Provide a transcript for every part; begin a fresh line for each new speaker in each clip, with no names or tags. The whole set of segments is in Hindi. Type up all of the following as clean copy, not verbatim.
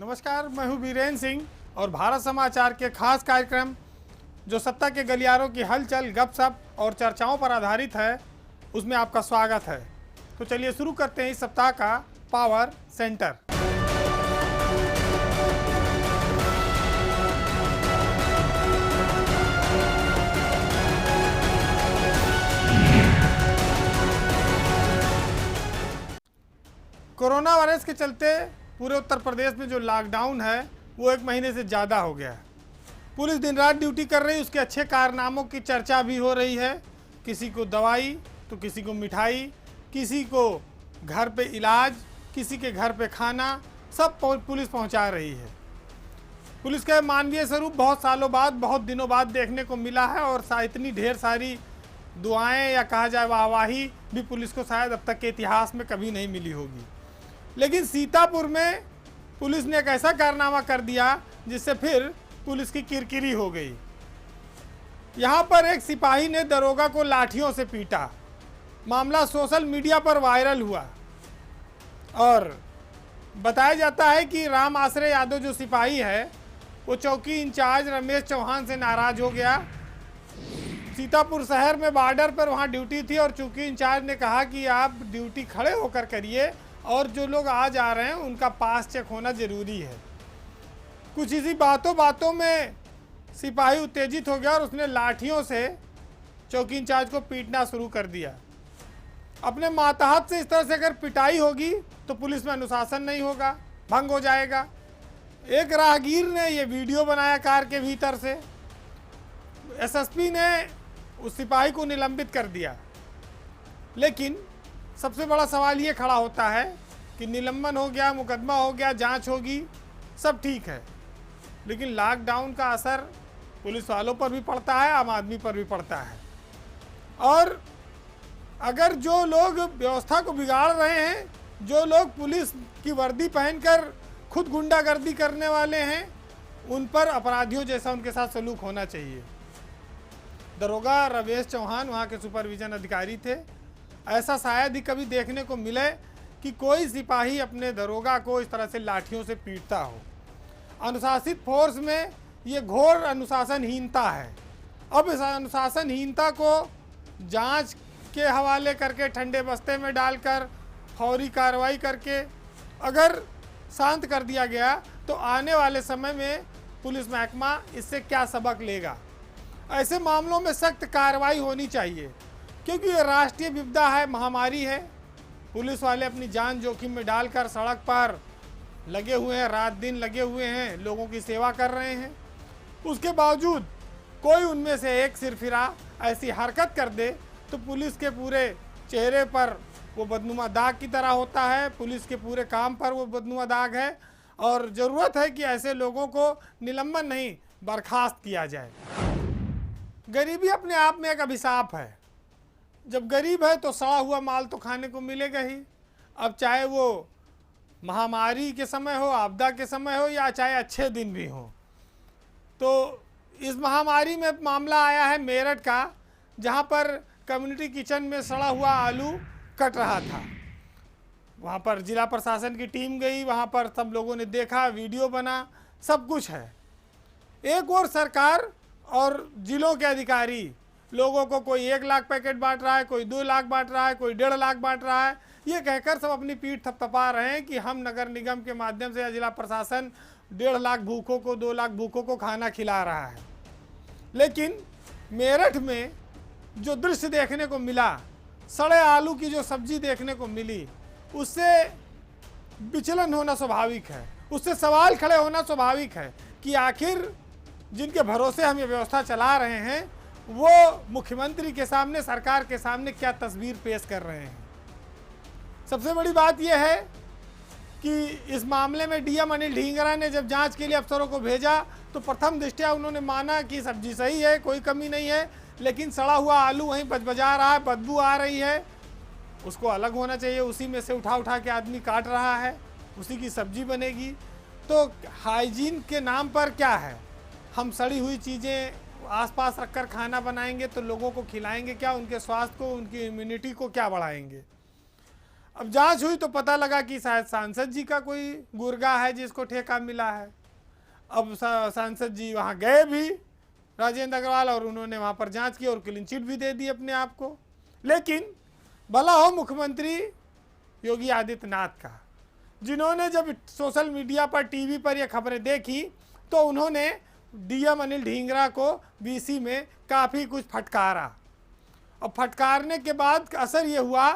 नमस्कार, मैं हूं बीरेन सिंह और भारत समाचार के खास कार्यक्रम जो सत्ता के गलियारों की हलचल, गपशप और चर्चाओं पर आधारित है, उसमें आपका स्वागत है। तो चलिए शुरू करते हैं इस सप्ताह का पावर सेंटर। कोरोना वायरस के चलते पूरे उत्तर प्रदेश में जो लॉकडाउन है वो 1 महीने से ज़्यादा हो गया है। पुलिस दिन रात ड्यूटी कर रही है, उसके अच्छे कारनामों की चर्चा भी हो रही है। किसी को दवाई तो किसी को मिठाई, किसी को घर पे इलाज, किसी के घर पे खाना, सब पुलिस पहुंचा रही है। पुलिस का मानवीय स्वरूप बहुत सालों बाद, बहुत दिनों बाद देखने को मिला है और इतनी ढेर सारी दुआएं या कहा जाए वाहवाही भी पुलिस को शायद अब तक के इतिहास में कभी नहीं मिली होगी। लेकिन सीतापुर में पुलिस ने एक ऐसा कारनामा कर दिया जिससे फिर पुलिस की किरकिरी हो गई। यहाँ पर एक सिपाही ने दरोगा को लाठियों से पीटा। मामला सोशल मीडिया पर वायरल हुआ और बताया जाता है कि राम आश्रय यादव जो सिपाही है वो चौकी इंचार्ज रमेश चौहान से नाराज हो गया। सीतापुर शहर में बॉर्डर पर वहाँ ड्यूटी थी और चौकी इंचार्ज ने कहा कि आप ड्यूटी खड़े होकर करिए और जो लोग आ जा रहे हैं उनका पास चेक होना ज़रूरी है। कुछ इसी बातों में सिपाही उत्तेजित हो गया और उसने लाठियों से चौकी इंचार्ज को पीटना शुरू कर दिया। अपने मातहत से इस तरह से अगर पिटाई होगी तो पुलिस में अनुशासन नहीं होगा, भंग हो जाएगा। एक राहगीर ने ये वीडियो बनाया कार के भीतर से। एसएसपी ने उस सिपाही को निलंबित कर दिया। लेकिन सबसे बड़ा सवाल ये खड़ा होता है कि निलंबन हो गया, मुकदमा हो गया, जांच होगी, सब ठीक है, लेकिन लॉकडाउन का असर पुलिस वालों पर भी पड़ता है, आम आदमी पर भी पड़ता है। और अगर जो लोग व्यवस्था को बिगाड़ रहे हैं, जो लोग पुलिस की वर्दी पहनकर खुद गुंडागर्दी करने वाले हैं, उन पर अपराधियों जैसा उनके साथ सलूक होना चाहिए। दरोगा रमेश चौहान वहाँ के सुपरविजन अधिकारी थे। ऐसा शायद ही कभी देखने को मिले कि कोई सिपाही अपने दरोगा को इस तरह से लाठियों से पीटता हो। अनुशासित फोर्स में ये घोर अनुशासनहीनता है। अब इस अनुशासनहीनता को जांच के हवाले करके, ठंडे बस्ते में डालकर, फौरी कार्रवाई करके अगर शांत कर दिया गया तो आने वाले समय में पुलिस महकमा इससे क्या सबक लेगा। ऐसे मामलों में सख्त कार्रवाई होनी चाहिए क्योंकि ये राष्ट्रीय विपदा है, महामारी है। पुलिस वाले अपनी जान जोखिम में डालकर सड़क पर लगे हुए हैं, रात दिन लगे हुए हैं, लोगों की सेवा कर रहे हैं। उसके बावजूद कोई उनमें से एक सिरफिरा ऐसी हरकत कर दे तो पुलिस के पूरे चेहरे पर वो बदनुमा दाग की तरह होता है, पुलिस के पूरे काम पर वो बदनुमा दाग है। और ज़रूरत है कि ऐसे लोगों को निलंबन नहीं, बर्खास्त किया जाए। गरीबी अपने आप में एक अभिशाप है। जब गरीब है तो सड़ा हुआ माल तो खाने को मिलेगा ही। अब चाहे वो महामारी के समय हो, आपदा के समय हो, या चाहे अच्छे दिन भी हो। तो इस महामारी में मामला आया है मेरठ का, जहां पर कम्युनिटी किचन में सड़ा हुआ आलू कट रहा था। वहां पर जिला प्रशासन की टीम गई, वहां पर सब लोगों ने देखा, वीडियो बना, सब कुछ है। एक और सरकार और जिलों के अधिकारी लोगों को कोई 1 लाख पैकेट बांट रहा है, कोई 2 लाख बांट रहा है, कोई 1.5 लाख बांट रहा है। ये कहकर सब अपनी पीठ थपथपा रहे हैं कि हम नगर निगम के माध्यम से या जिला प्रशासन 1.5 लाख भूखों को, 2 लाख भूखों को खाना खिला रहा है। लेकिन मेरठ में जो दृश्य देखने को मिला, सड़े आलू की जो सब्जी देखने को मिली, उससे विचलन होना स्वाभाविक है, उससे सवाल खड़े होना स्वाभाविक है कि आखिर जिनके भरोसे हम ये व्यवस्था चला रहे हैं वो मुख्यमंत्री के सामने, सरकार के सामने क्या तस्वीर पेश कर रहे हैं। सबसे बड़ी बात यह है कि इस मामले में डीएम अनिल ढींगरा ने जब जांच के लिए अफसरों को भेजा तो प्रथम दृष्टया उन्होंने माना कि सब्जी सही है, कोई कमी नहीं है, लेकिन सड़ा हुआ आलू वहीं बजबजा रहा है, बदबू आ रही है, उसको अलग होना चाहिए। उसी में से उठा के आदमी काट रहा है, उसी की सब्जी बनेगी। तो हाइजीन के नाम पर क्या है, हम सड़ी हुई चीज़ें आसपास रखकर खाना बनाएंगे तो लोगों को खिलाएंगे क्या, उनके स्वास्थ्य को, उनकी इम्यूनिटी को क्या बढ़ाएंगे। अब जांच हुई तो पता लगा कि शायद सांसद जी का कोई गुर्गा है जिसको ठेका मिला है। अब सांसद जी वहाँ गए भी, राजेंद्र अग्रवाल, और उन्होंने वहाँ पर जांच की और क्लीन चिट भी दे दी अपने आप को। लेकिन भला हो मुख्यमंत्री योगी आदित्यनाथ का, जिन्होंने जब सोशल मीडिया पर, टीवी पर ये खबरें देखी तो उन्होंने डीएम अनिल ढींगरा को बीसी में काफ़ी कुछ फटकारा, और फटकारने के बाद असर ये हुआ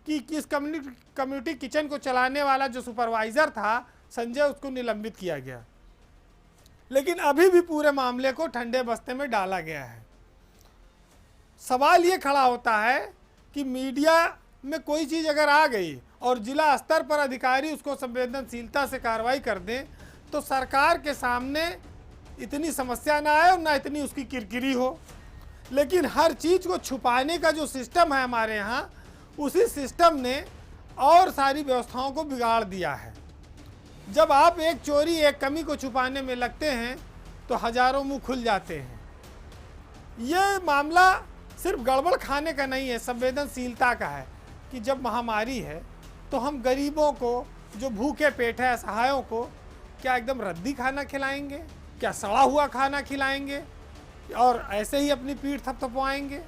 कि इस कम्युनिटी किचन को चलाने वाला जो सुपरवाइज़र था संजय, उसको निलंबित किया गया। लेकिन अभी भी पूरे मामले को ठंडे बस्ते में डाला गया है। सवाल ये खड़ा होता है कि मीडिया में कोई चीज़ अगर आ गई और जिला स्तर पर अधिकारी उसको संवेदनशीलता से कार्रवाई कर दें तो सरकार के सामने इतनी समस्या ना आए और ना इतनी उसकी किरकिरी हो। लेकिन हर चीज़ को छुपाने का जो सिस्टम है हमारे यहाँ, उसी सिस्टम ने और सारी व्यवस्थाओं को बिगाड़ दिया है। जब आप एक चोरी, एक कमी को छुपाने में लगते हैं तो हजारों मुंह खुल जाते हैं। ये मामला सिर्फ गड़बड़ खाने का नहीं है, संवेदनशीलता का है कि जब महामारी है तो हम गरीबों को, जो भूखे पेट है, असहायों को क्या एकदम रद्दी खाना खिलाएंगे? क्या सड़ा हुआ खाना खिलाएंगे और ऐसे ही अपनी पीठ थपथपवाएंगे?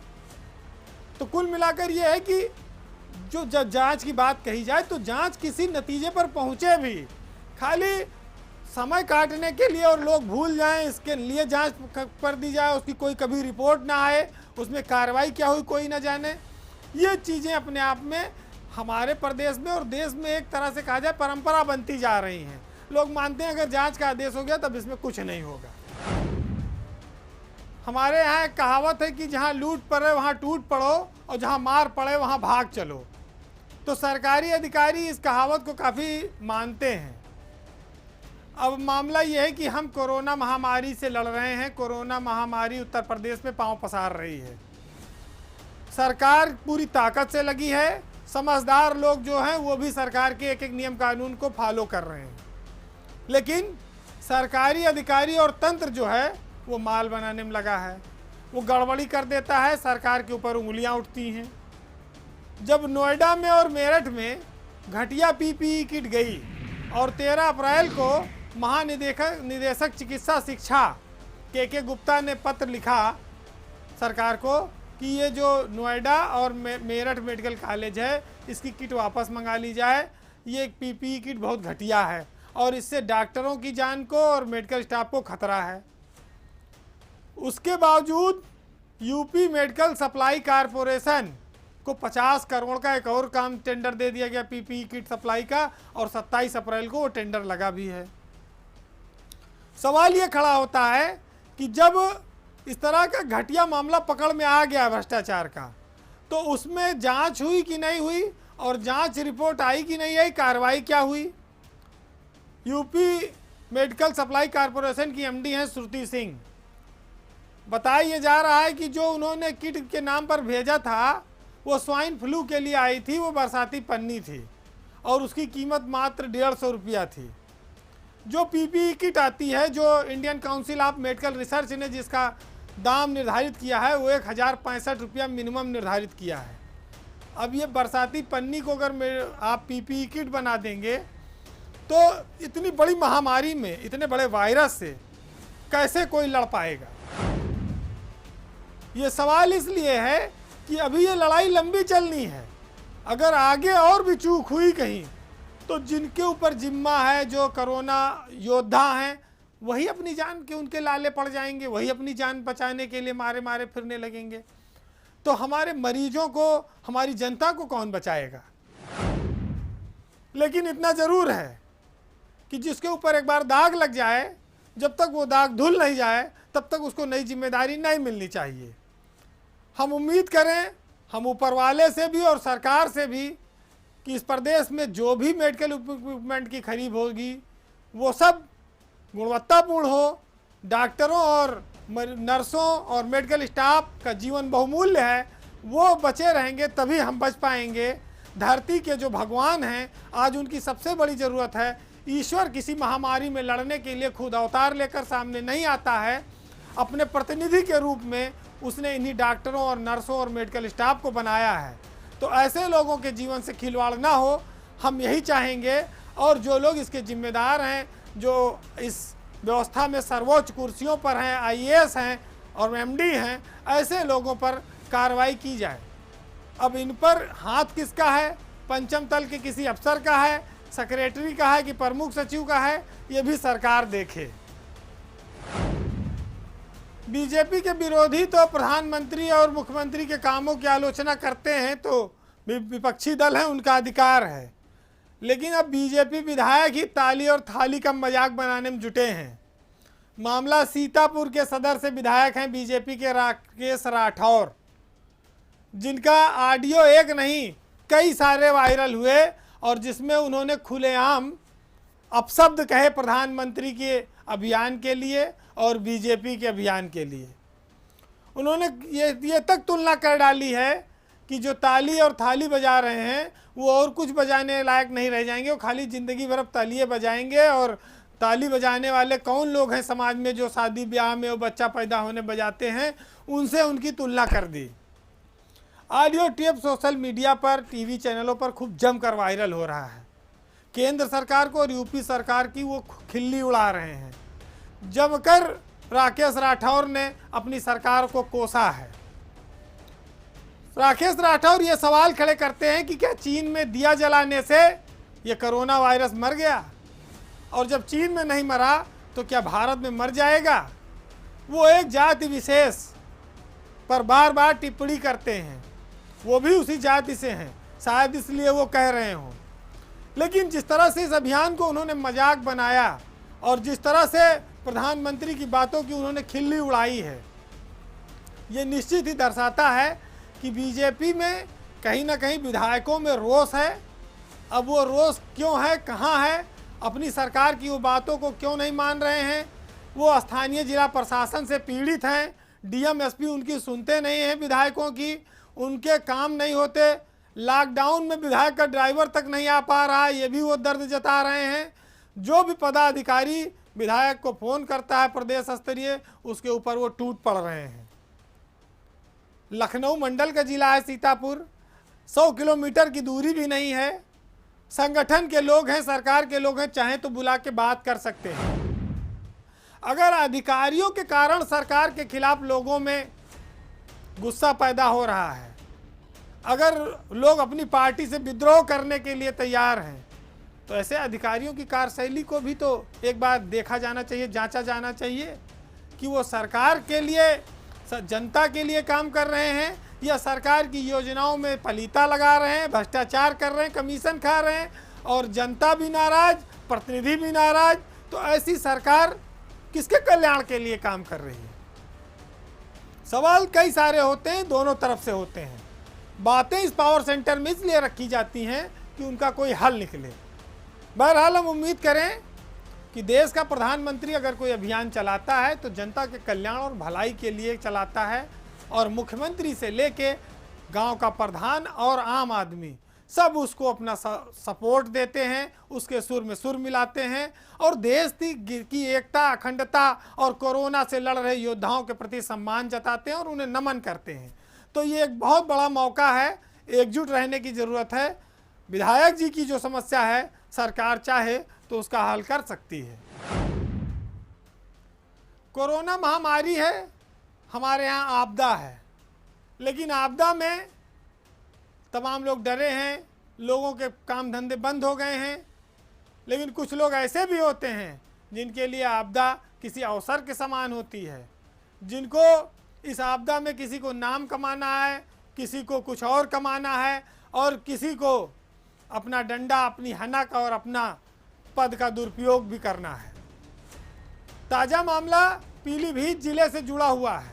तो कुल मिलाकर ये है कि जो जब जांच की बात कही जाए तो जांच किसी नतीजे पर पहुंचे भी, खाली समय काटने के लिए और लोग भूल जाएं, इसके लिए जांच कर दी जाए, उसकी कोई कभी रिपोर्ट ना आए, उसमें कार्रवाई क्या हुई कोई ना जाने। ये चीज़ें अपने आप में हमारे प्रदेश में और देश में एक तरह से कहा जाए परंपरा बनती जा रही हैं। लोग मानते हैं अगर जांच का आदेश हो गया तब इसमें कुछ नहीं होगा। हमारे यहाँ एक कहावत है कि जहाँ लूट पड़े वहाँ टूट पड़ो और जहाँ मार पड़े वहाँ भाग चलो। तो सरकारी अधिकारी इस कहावत को काफ़ी मानते हैं। अब मामला ये है कि हम कोरोना महामारी से लड़ रहे हैं। कोरोना महामारी उत्तर प्रदेश में पांव पसार रही है। सरकार पूरी ताकत से लगी है। समझदार लोग जो हैं वो भी सरकार के एक एक नियम कानून को फॉलो कर रहे हैं। लेकिन सरकारी अधिकारी और तंत्र जो है वो माल बनाने में लगा है। वो गड़बड़ी कर देता है, सरकार के ऊपर उंगलियां उठती हैं। जब नोएडा में और मेरठ में घटिया पीपीई किट गई और 13 अप्रैल को महानिदेशक चिकित्सा शिक्षा के गुप्ता ने पत्र लिखा सरकार को कि ये जो नोएडा और मेरठ मेडिकल कॉलेज है इसकी किट वापस मंगा ली जाए। ये एक पीपीई किट बहुत घटिया है और इससे डॉक्टरों की जान को और मेडिकल स्टाफ को खतरा है। उसके बावजूद यूपी मेडिकल सप्लाई कॉरपोरेशन को 50 करोड़ का एक और काम टेंडर दे दिया गया पीपीई किट सप्लाई का, और 27 अप्रैल को वो टेंडर लगा भी है। सवाल ये खड़ा होता है कि जब इस तरह का घटिया मामला पकड़ में आ गया भ्रष्टाचार का, तो उसमें जांच हुई कि नहीं हुई और जांच रिपोर्ट आई कि नहीं आई, कार्रवाई क्या हुई? यूपी मेडिकल सप्लाई कॉरपोरेशन की एमडी हैं श्रुति सिंह। बताया जा रहा है कि जो उन्होंने किट के नाम पर भेजा था वो स्वाइन फ्लू के लिए आई थी। वो बरसाती पन्नी थी और उसकी कीमत मात्र 150 रुपया थी। जो पीपीई किट आती है, जो Indian council of medical research ने जिसका दाम निर्धारित किया है वो 1065 रुपया मिनिमम निर्धारित किया है। अब ये बरसाती पन्नी को अगर आप पीपीई किट बना देंगे तो इतनी बड़ी महामारी में, इतने बड़े वायरस से कैसे कोई लड़ पाएगा? ये सवाल इसलिए है कि अभी ये लड़ाई लंबी चलनी है। अगर आगे और भी चूक हुई कहीं तो जिनके ऊपर जिम्मा है, जो कोरोना योद्धा हैं, वही अपनी जान के उनके लाले पड़ जाएंगे, वही अपनी जान बचाने के लिए मारे मारे फिरने लगेंगे। तो हमारे मरीजों को, हमारी जनता को कौन बचाएगा? लेकिन इतना ज़रूर है कि जिसके ऊपर एक बार दाग लग जाए, जब तक वो दाग धुल नहीं जाए तब तक उसको नई जिम्मेदारी नहीं मिलनी चाहिए। हम उम्मीद करें, हम ऊपर वाले से भी और सरकार से भी, कि इस प्रदेश में जो भी मेडिकल इक्विपमेंट की खरीद होगी वो सब गुणवत्तापूर्ण हो। डॉक्टरों और नर्सों और मेडिकल स्टाफ का जीवन बहुमूल्य है, वो बचे रहेंगे तभी हम बच पाएंगे। धरती के जो भगवान हैं, आज उनकी सबसे बड़ी ज़रूरत है। ईश्वर किसी महामारी में लड़ने के लिए खुद अवतार लेकर सामने नहीं आता है। अपने प्रतिनिधि के रूप में उसने इन्हीं डॉक्टरों और नर्सों और मेडिकल स्टाफ को बनाया है। तो ऐसे लोगों के जीवन से खिलवाड़ ना हो, हम यही चाहेंगे। और जो लोग इसके जिम्मेदार हैं, जो इस व्यवस्था में सर्वोच्च कुर्सियों पर हैं, आईएएस हैं और एमडी हैं, ऐसे लोगों पर कार्रवाई की जाए। अब इन पर हाथ किसका है? पंचम तल के किसी अफसर का है, सेक्रेटरी का है कि प्रमुख सचिव का है? ये भी सरकार देखे। बीजेपी के विरोधी तो प्रधानमंत्री और मुख्यमंत्री के कामों की आलोचना करते हैं, तो विपक्षी दल है, उनका अधिकार है। लेकिन अब बीजेपी विधायक ही ताली और थाली का मजाक बनाने में जुटे हैं। मामला सीतापुर के सदर से विधायक हैं बीजेपी के राकेश राठौर, जिनका ऑडियो एक नहीं कई सारे वायरल हुए और जिसमें उन्होंने खुलेआम अपशब्द कहे प्रधानमंत्री के अभियान के लिए और बीजेपी के अभियान के लिए। उन्होंने ये तक तुलना कर डाली है कि जो ताली और थाली बजा रहे हैं वो और कुछ बजाने लायक नहीं रह जाएंगे, वो खाली ज़िंदगी भर अब तालियाँ बजाएंगे। और ताली बजाने वाले कौन लोग हैं समाज में जो शादी ब्याह में वो बच्चा पैदा होने बजाते हैं, उनसे उनकी तुलना कर दी। ऑडियो टेप सोशल मीडिया पर, टीवी चैनलों पर खूब जमकर वायरल हो रहा है। केंद्र सरकार को और यूपी सरकार की वो खिल्ली उड़ा रहे हैं। जमकर राकेश राठौर ने अपनी सरकार को कोसा है। राकेश राठौर ये सवाल खड़े करते हैं कि क्या चीन में दिया जलाने से ये कोरोना वायरस मर गया, और जब चीन में नहीं मरा तो क्या भारत में मर जाएगा? वो एक जाति विशेष पर बार बार टिप्पणी करते हैं, वो भी उसी जाति से हैं, शायद इसलिए वो कह रहे हों। लेकिन जिस तरह से इस अभियान को उन्होंने मजाक बनाया और जिस तरह से प्रधानमंत्री की बातों की उन्होंने खिल्ली उड़ाई है, ये निश्चित ही दर्शाता है कि बीजेपी में कहीं ना कहीं विधायकों में रोष है। अब वो रोष क्यों है, कहाँ है, अपनी सरकार की वो बातों को क्यों नहीं मान रहे हैं? वो स्थानीय जिला प्रशासन से पीड़ित हैं, डीएम एसपी उनकी सुनते नहीं हैं, विधायकों की उनके काम नहीं होते। लॉकडाउन में विधायक का ड्राइवर तक नहीं आ पा रहा है, ये भी वो दर्द जता रहे हैं। जो भी पदाधिकारी विधायक को फ़ोन करता है प्रदेश स्तरीय, उसके ऊपर वो टूट पड़ रहे हैं। लखनऊ मंडल का जिला है सीतापुर, 100 किलोमीटर की दूरी भी नहीं है। संगठन के लोग हैं, सरकार के लोग हैं, चाहें तो बुला के बात कर सकते हैं। अगर अधिकारियों के कारण सरकार के खिलाफ लोगों में गुस्सा पैदा हो रहा है, अगर लोग अपनी पार्टी से विद्रोह करने के लिए तैयार हैं, तो ऐसे अधिकारियों की कार्यशैली को भी तो एक बार देखा जाना चाहिए, जांचा जाना चाहिए कि वो सरकार के लिए, जनता के लिए काम कर रहे हैं या सरकार की योजनाओं में पलीता लगा रहे हैं, भ्रष्टाचार कर रहे हैं, कमीशन खा रहे हैं और जनता भी नाराज, प्रतिनिधि भी नाराज। तो ऐसी सरकार किसके कल्याण के लिए काम कर रही है? सवाल कई सारे होते हैं, दोनों तरफ से होते हैं। बातें इस पावर सेंटर में इसलिए रखी जाती हैं कि उनका कोई हल निकले। बहरहाल हम उम्मीद करें कि देश का प्रधानमंत्री अगर कोई अभियान चलाता है तो जनता के कल्याण और भलाई के लिए चलाता है, और मुख्यमंत्री से लेके गांव का प्रधान और आम आदमी सब उसको अपना सपोर्ट देते हैं, उसके सुर में सुर मिलाते हैं और देश की एकता, अखंडता और कोरोना से लड़ रहे योद्धाओं के प्रति सम्मान जताते हैं और उन्हें नमन करते हैं। तो ये एक बहुत बड़ा मौका है, एकजुट रहने की ज़रूरत है। विधायक जी की जो समस्या है, सरकार चाहे तो उसका हल कर सकती है। कोरोना महामारी है, हमारे यहाँ आपदा है, लेकिन आपदा में तमाम लोग डरे हैं, लोगों के काम धंधे बंद हो गए हैं। लेकिन कुछ लोग ऐसे भी होते हैं जिनके लिए आपदा किसी अवसर के समान होती है, जिनको इस आपदा में किसी को नाम कमाना है, किसी को कुछ और कमाना है और किसी को अपना डंडा, अपनी हनक और अपना पद का दुरुपयोग भी करना है। ताज़ा मामला पीलीभीत जिले से जुड़ा हुआ है।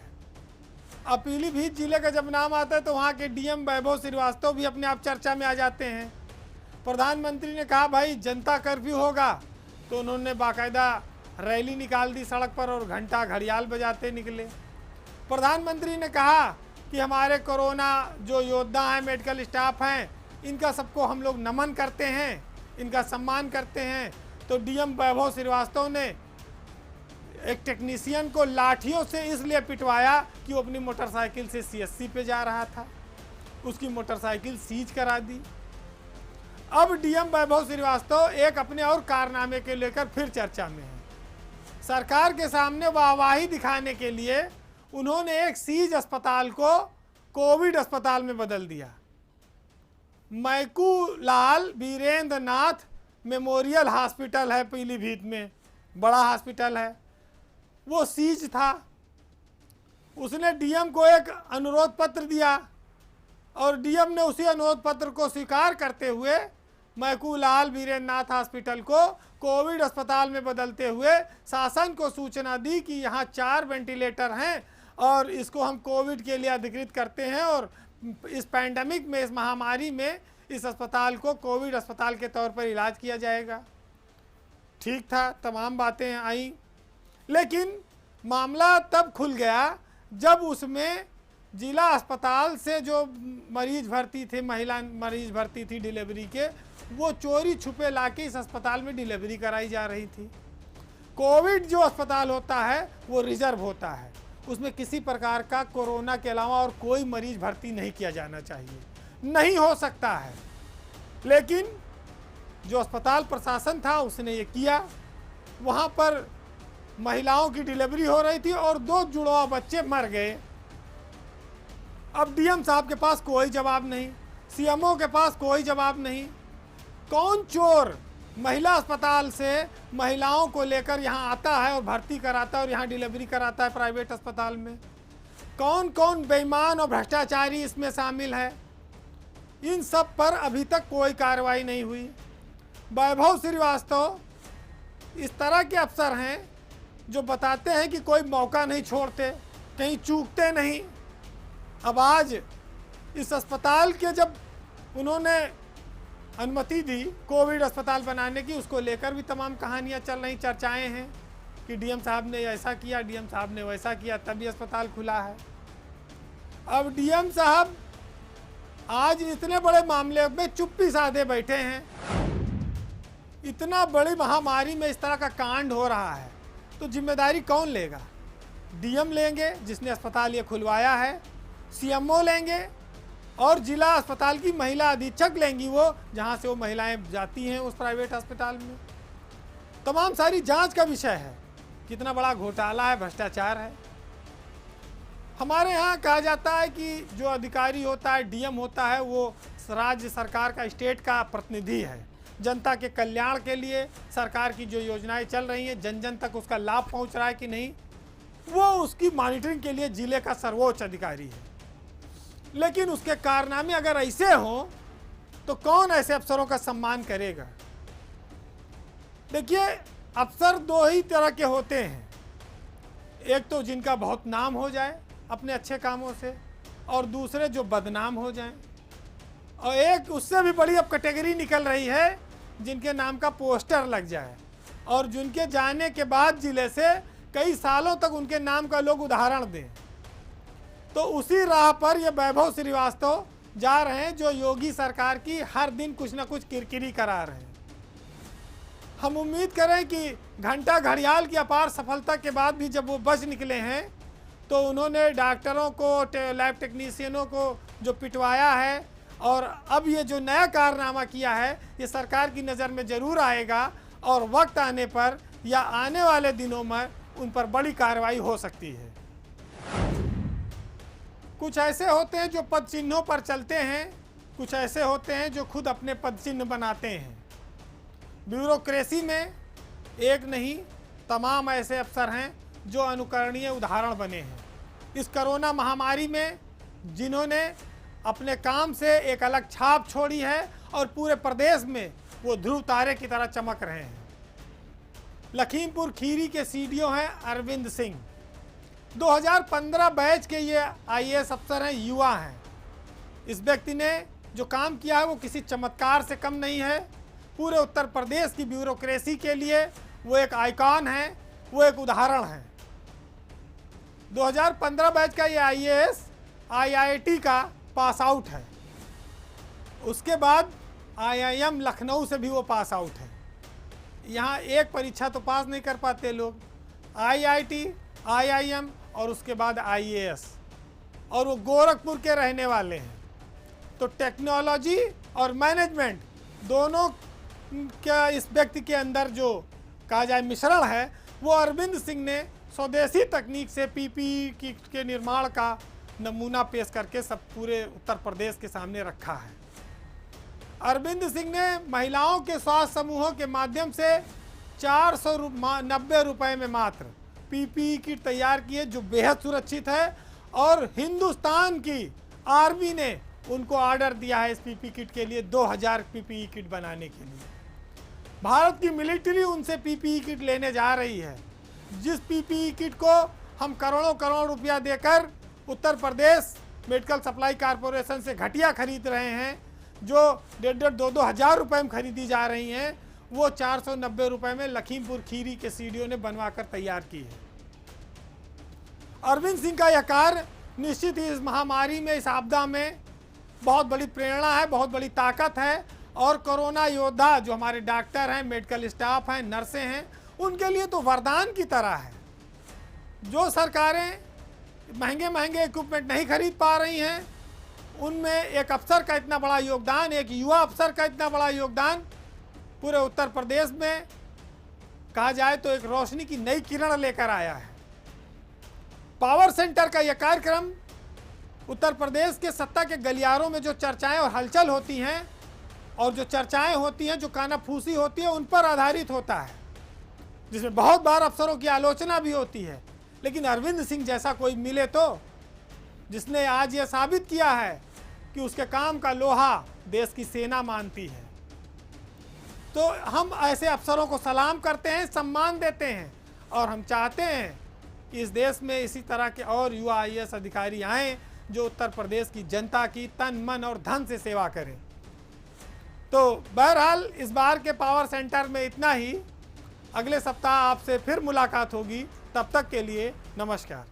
अब पीलीभीत जिले का जब नाम आता है तो वहाँ के डीएम वैभव श्रीवास्तव भी अपने आप चर्चा में आ जाते हैं। प्रधानमंत्री ने कहा भाई जनता कर्फ्यू होगा, तो उन्होंने बाकायदा रैली निकाल दी सड़क पर और घंटा घड़ियाल बजाते निकले। प्रधानमंत्री ने कहा कि हमारे कोरोना जो योद्धा हैं, मेडिकल स्टाफ हैं, इनका सबको हम लोग नमन करते हैं, इनका सम्मान करते हैं। तो डीएम वैभव श्रीवास्तव ने एक टेक्नीशियन को लाठियों से इसलिए पिटवाया कि वो अपनी मोटरसाइकिल से सीएससी पे जा रहा था। उसकी मोटरसाइकिल सीज करा दी। अब डीएम वैभव श्रीवास्तव एक अपने और कारनामे के लेकर फिर चर्चा में है। सरकार के सामने वाहवाही दिखाने के लिए उन्होंने एक सीज अस्पताल को कोविड अस्पताल में बदल दिया। मैकूलाल वीरेंद्र नाथ मेमोरियल हॉस्पिटल है पीलीभीत में, बड़ा हॉस्पिटल है, वो सीज था। उसने डीएम को एक अनुरोध पत्र दिया और डीएम ने उसी अनुरोध पत्र को स्वीकार करते हुए मैकूलाल वीरेंद्र नाथ हॉस्पिटल को कोविड अस्पताल में बदलते हुए शासन को सूचना दी कि यहाँ 4 वेंटिलेटर हैं और इसको हम कोविड के लिए अधिकृत करते हैं और इस पैंडेमिक में, इस महामारी में इस अस्पताल को कोविड अस्पताल के तौर पर इलाज किया जाएगा। ठीक था, तमाम बातें आई, लेकिन मामला तब खुल गया जब उसमें जिला अस्पताल से जो मरीज भर्ती थे, महिला मरीज भर्ती थी डिलीवरी के, वो चोरी छुपे लाके इस अस्पताल में डिलीवरी कराई जा रही थी। कोविड जो अस्पताल होता है वो रिजर्व होता है, उसमें किसी प्रकार का कोरोना के अलावा और कोई मरीज भर्ती नहीं किया जाना चाहिए, नहीं हो सकता है। लेकिन जो अस्पताल प्रशासन था उसने ये किया। वहाँ पर महिलाओं की डिलीवरी हो रही थी और 2 जुड़वा बच्चे मर गए। अब डीएम साहब के पास कोई जवाब नहीं, सीएमओ के पास कोई जवाब नहीं। कौन चोर महिला अस्पताल से महिलाओं को लेकर यहाँ आता है और भर्ती कराता है और यहाँ डिलीवरी कराता है प्राइवेट अस्पताल में? कौन कौन बेईमान और भ्रष्टाचारी इसमें शामिल है? इन सब पर अभी तक कोई कार्रवाई नहीं हुई। वैभव श्रीवास्तव इस तरह के अफसर हैं जो बताते हैं कि कोई मौका नहीं छोड़ते, कहीं चूकते नहीं। अब आज इस अस्पताल के जब उन्होंने अनुमति दी कोविड अस्पताल बनाने की, उसको लेकर भी तमाम कहानियां चल रही, चर्चाएं हैं कि डीएम साहब ने ऐसा किया, डीएम साहब ने वैसा किया, तभी अस्पताल खुला है। अब डीएम साहब आज इतने बड़े मामले में चुप्पी साधे बैठे हैं। इतना बड़ी महामारी में इस तरह का कांड हो रहा है तो जिम्मेदारी कौन लेगा? डीएम लेंगे जिसने अस्पताल ये खुलवाया है, सीएमओ लेंगे और जिला अस्पताल की महिला अधीक्षक लेंगी, वो जहाँ से वो महिलाएं जाती हैं उस प्राइवेट अस्पताल में। तमाम सारी जांच का विषय है, कितना बड़ा घोटाला है, भ्रष्टाचार है। हमारे यहाँ कहा जाता है कि जो अधिकारी होता है, डीएम होता है, वो राज्य सरकार का, स्टेट का प्रतिनिधि है। जनता के कल्याण के लिए सरकार की जो योजनाएं चल रही हैं, जन जन तक उसका लाभ पहुंच रहा है कि नहीं, वो उसकी मॉनिटरिंग के लिए जिले का सर्वोच्च अधिकारी है। लेकिन उसके कारनामे अगर ऐसे हों तो कौन ऐसे अफसरों का सम्मान करेगा? देखिए, अफसर 2 ही तरह के होते हैं। एक तो जिनका बहुत नाम हो जाए अपने अच्छे कामों से, और दूसरे जो बदनाम हो जाएं, और एक उससे भी बड़ी अब कैटेगरी निकल रही है जिनके नाम का पोस्टर लग जाए और जिनके जाने के बाद जिले से कई सालों तक उनके नाम का लोग उदाहरण दें। तो उसी राह पर ये वैभव श्रीवास्तव जा रहे हैं जो योगी सरकार की हर दिन कुछ ना कुछ किरकिरी करा रहे हैं। हम उम्मीद करें कि घंटा घड़ियाल की अपार सफलता के बाद भी जब वो बच निकले हैं तो उन्होंने डॉक्टरों को, लैब टेक्नीशियनों को जो पिटवाया है और अब ये जो नया कारनामा किया है, ये सरकार की नज़र में ज़रूर आएगा और वक्त आने पर या आने वाले दिनों में उन पर बड़ी कार्रवाई हो सकती है। कुछ ऐसे होते हैं जो पद चिन्हों पर चलते हैं, कुछ ऐसे होते हैं जो खुद अपने पद चिन्ह बनाते हैं। ब्यूरोक्रेसी में एक नहीं, तमाम ऐसे अफसर हैं जो अनुकरणीय उदाहरण बने हैं इस कोरोना महामारी में, जिन्होंने अपने काम से एक अलग छाप छोड़ी है और पूरे प्रदेश में वो ध्रुव तारे की तरह चमक रहे हैं। लखीमपुर खीरी के सीडीओ हैं अरविंद सिंह, 2015 बैच के ये आईएएस अफसर हैं, युवा हैं। इस व्यक्ति ने जो काम किया है वो किसी चमत्कार से कम नहीं है। पूरे उत्तर प्रदेश की ब्यूरोक्रेसी के लिए वो एक आइकॉन है, वो एक उदाहरण है। 2015 बैच का ये आईएएस आईआईटी का पास आउट है। उसके बाद आईआईएम लखनऊ से भी वो पास आउट है। यहाँ एक परीक्षा तो पास नहीं कर पाते लोग, आईआईटी, आईआईएम और उसके बाद आईएएस, और वो गोरखपुर के रहने वाले हैं। तो टेक्नोलॉजी और मैनेजमेंट दोनों का इस व्यक्ति के अंदर जो कहा जाए मिश्रण है, वो अरविंद सिंह ने स्वदेशी तकनीक से पीपीई किट के निर्माण का नमूना पेश करके सब पूरे उत्तर प्रदेश के सामने रखा है। अरविंद सिंह ने महिलाओं के स्वास्थ्य समूहों के माध्यम से 490 रुपये में मात्र पीपीई किट तैयार की है, जो बेहद सुरक्षित है। और हिंदुस्तान की आर्मी ने उनको ऑर्डर दिया है इस पीपीई किट के लिए 2000 पीपीई किट बनाने के लिए। भारत की मिलिट्री उनसे पीपीई किट लेने जा रही है, जिस पीपीई किट को हम करोड़ों करोड़ रुपया देकर Uttar Pradesh medical supply corporation से घटिया खरीद रहे हैं, जो 1,500-2,2 हज़ार रुपये में खरीदी जा रही हैं, वो 490 रुपये में लखीमपुर खीरी के सीडीओ ने बनवाकर तैयार की है। अरविंद सिंह का यह कार्य निश्चित ही इस महामारी में, इस आपदा में बहुत बड़ी प्रेरणा है, बहुत बड़ी ताकत है। और कोरोना योद्धा जो हमारे डॉक्टर हैं, मेडिकल स्टाफ हैं, नर्सें हैं, उनके लिए तो वरदान की तरह है। जो सरकारें महंगे महंगे इक्विपमेंट नहीं खरीद पा रही हैं, उनमें एक अफसर का इतना बड़ा योगदान, एक युवा अफसर का इतना बड़ा योगदान पूरे उत्तर प्रदेश में कहा जाए तो एक रोशनी की नई किरण लेकर आया है। पावर सेंटर का यह कार्यक्रम उत्तर प्रदेश के सत्ता के गलियारों में जो चर्चाएं और हलचल होती हैं, और जो चर्चाएं होती हैं, जो कानाफूसी होती है, उन पर आधारित होता है, जिसमें बहुत बार अफसरों की आलोचना भी होती है। लेकिन अरविंद सिंह जैसा कोई मिले तो, जिसने आज यह साबित किया है कि उसके काम का लोहा देश की सेना मानती है, तो हम ऐसे अफसरों को सलाम करते हैं, सम्मान देते हैं। और हम चाहते हैं कि इस देश में इसी तरह के और युवा आईएएस अधिकारी आएँ, जो उत्तर प्रदेश की जनता की तन मन और धन से सेवा करें। तो बहरहाल इस बार के पावर सेंटर में इतना ही। अगले सप्ताह आपसे फिर मुलाकात होगी, तब तक के लिए नमस्कार।